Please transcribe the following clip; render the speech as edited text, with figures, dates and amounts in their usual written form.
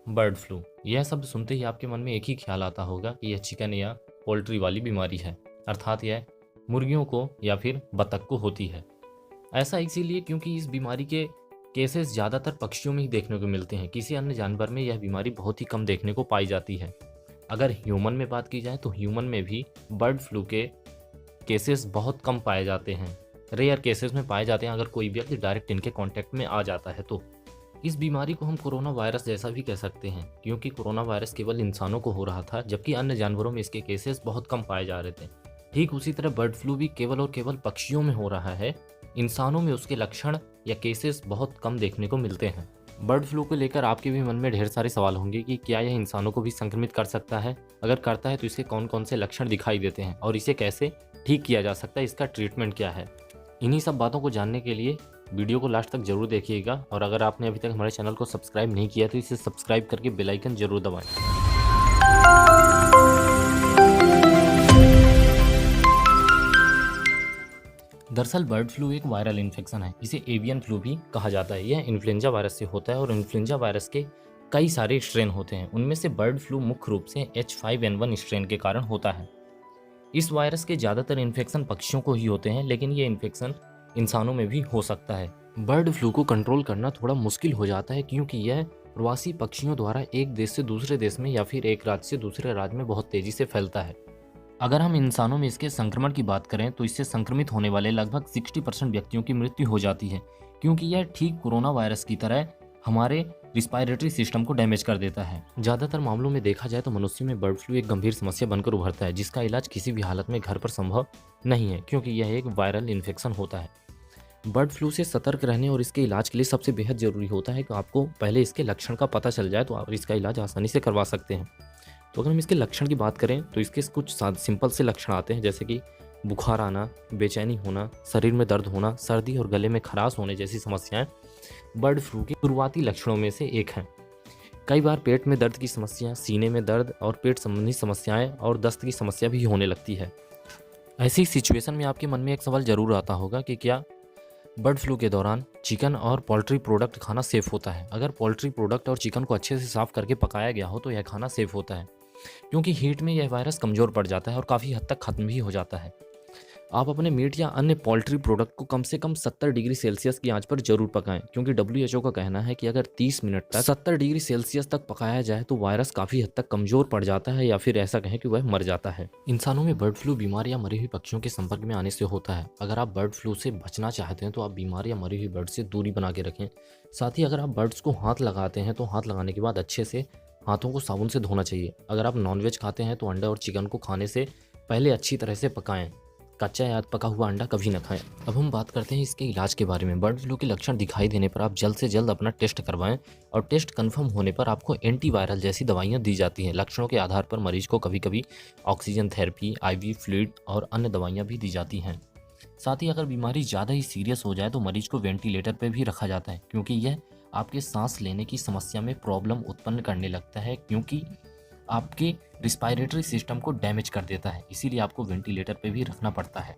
Bird flu, यह शब्द सुनते ही आपके मन में एक ही ख्याल आता होगा कि यह चिकन या पोल्ट्री वाली बीमारी है, अर्थात यह मुर्गियों को या फिर बतख को होती है। ऐसा इसीलिए क्योंकि इस बीमारी के केसेस ज़्यादातर पक्षियों में ही देखने को मिलते हैं। किसी अन्य जानवर में यह बीमारी बहुत ही कम देखने को पाई जाती है। अगर ह्यूमन में बात की जाए तो ह्यूमन में भी बर्ड फ्लू के केसेस बहुत कम पाए जाते हैं, रेयर केसेस में पाए जाते हैं अगर कोई व्यक्ति डायरेक्ट इनके कांटेक्ट में आ जाता है तो। इस बीमारी को हम कोरोना वायरस जैसा भी कह सकते हैं, क्योंकि कोरोना वायरस केवल इंसानों को हो रहा था जबकि अन्य जानवरों में इसके केसेस बहुत कम पाए जा रहे थे। ठीक उसी तरह बर्ड फ्लू भी केवल और केवल पक्षियों में हो रहा है, इंसानों में उसके लक्षण या केसेस बहुत कम देखने को मिलते हैं। बर्ड फ्लू को लेकर आपके भी मन में ढेर सारे सवाल होंगे कि क्या यह इंसानों को भी संक्रमित कर सकता है, अगर करता है तो इसके कौन कौन से लक्षण दिखाई देते हैं और इसे कैसे ठीक किया जा सकता है, इसका ट्रीटमेंट क्या है। इन्हीं सब बातों को जानने के लिए वीडियो को लास्ट तक जरूर देखिएगा, और अगर आपने अभी तक हमारे चैनल को सब्सक्राइब नहीं किया तो इसे सब्सक्राइब करके बेल आइकन जरूर दबाएं। दरअसल बर्ड फ्लू एक वायरल इन्फेक्शन है, इसे एवियन फ्लू भी कहा जाता है। यह इन्फ्लुएंजा वायरस से होता है और इन्फ्लुएंजा वायरस के कई सारे स्ट्रेन होते हैं। उनमें से बर्ड फ्लू मुख्य रूप से H5N1 स्ट्रेन के कारण होता है। इस वायरस के ज़्यादातर इन्फेक्शन पक्षियों को ही होते हैं, लेकिन ये इन्फेक्शन इंसानों में भी हो सकता है। बर्ड फ्लू को कंट्रोल करना थोड़ा मुश्किल हो जाता है क्योंकि यह प्रवासी पक्षियों द्वारा एक देश से दूसरे देश में या फिर एक राज्य से दूसरे राज्य में बहुत तेजी से फैलता है। अगर हम इंसानों में इसके संक्रमण की बात करें तो इससे संक्रमित होने वाले लगभग 60% व्यक्तियों की मृत्यु हो जाती है, क्योंकि यह ठीक कोरोना वायरस की तरह हमारे रिस्पायरेटरी सिस्टम को डैमेज कर देता है। ज़्यादातर मामलों में देखा जाए तो मनुष्य में बर्ड फ्लू एक गंभीर समस्या बनकर उभरता है, जिसका इलाज किसी भी हालत में घर पर संभव नहीं है, क्योंकि यह एक वायरल इन्फेक्शन होता है। बर्ड फ्लू से सतर्क रहने और इसके इलाज के लिए सबसे बेहद ज़रूरी होता है कि आपको पहले इसके लक्षण का पता चल जाए तो आप इसका इलाज आसानी से करवा सकते हैं। तो अगर हम इसके लक्षण की बात करें तो इसके कुछ सिंपल से लक्षण आते हैं, जैसे कि बुखार आना, बेचैनी होना, शरीर में दर्द होना, सर्दी और गले में खराश होने जैसी समस्याएं बर्ड फ्लू के शुरुआती लक्षणों में से एक हैं। कई बार पेट में दर्द की समस्या, सीने में दर्द और पेट संबंधी समस्याएं और दस्त की समस्या भी होने लगती है। ऐसी सिचुएशन में आपके मन में एक सवाल जरूर आता होगा कि क्या बर्ड फ्लू के दौरान चिकन और पोल्ट्री प्रोडक्ट खाना सेफ होता है। अगर पोल्ट्री प्रोडक्ट और चिकन को अच्छे से साफ करके पकाया गया हो तो यह खाना सेफ होता है, क्योंकि हीट में यह वायरस कमज़ोर पड़ जाता है और काफ़ी हद तक खत्म भी हो जाता है। आप अपने मीट या अन्य पोल्ट्री प्रोडक्ट को कम से कम 70 डिग्री सेल्सियस की आंच पर जरूर पकाएं, क्योंकि WHO का कहना है कि अगर 30 मिनट तक 70 डिग्री सेल्सियस तक पकाया जाए तो वायरस काफ़ी हद तक कमज़ोर पड़ जाता है, या फिर ऐसा कहें कि वह मर जाता है। इंसानों में बर्ड फ्लू बीमार या मरी हुई पक्षियों के संपर्क में आने से होता है। अगर आप बर्ड फ्लू से बचना चाहते हैं तो आप बीमार या मरी हुई बर्ड से दूरी बना के रखें। साथ ही अगर आप बर्ड्स को हाथ लगाते हैं तो हाथ लगाने के बाद अच्छे से हाथों को साबुन से धोना चाहिए। अगर आप नॉनवेज खाते हैं तो अंडा और चिकन को खाने से पहले अच्छी तरह से पकाएं। कच्चा या पका हुआ अंडा कभी न खाएं। अब हम बात करते हैं इसके इलाज के बारे में। बर्ड फ्लू के लक्षण दिखाई देने पर आप जल्द से जल्द अपना टेस्ट करवाएं, और टेस्ट कंफर्म होने पर आपको एंटीवायरल जैसी दवाइयां दी जाती हैं। लक्षणों के आधार पर मरीज को कभी कभी ऑक्सीजन थेरेपी, IV फ्लूइड और अन्य दवाइयाँ भी दी जाती हैं। साथ ही अगर बीमारी ज़्यादा ही सीरियस हो जाए तो मरीज को वेंटिलेटर पर भी रखा जाता है, क्योंकि यह आपके सांस लेने की समस्या में प्रॉब्लम उत्पन्न करने लगता है, क्योंकि आपके रिस्पायरेटरी सिस्टम को डैमेज कर देता है। इसीलिए आपको वेंटिलेटर पे भी रखना पड़ता है।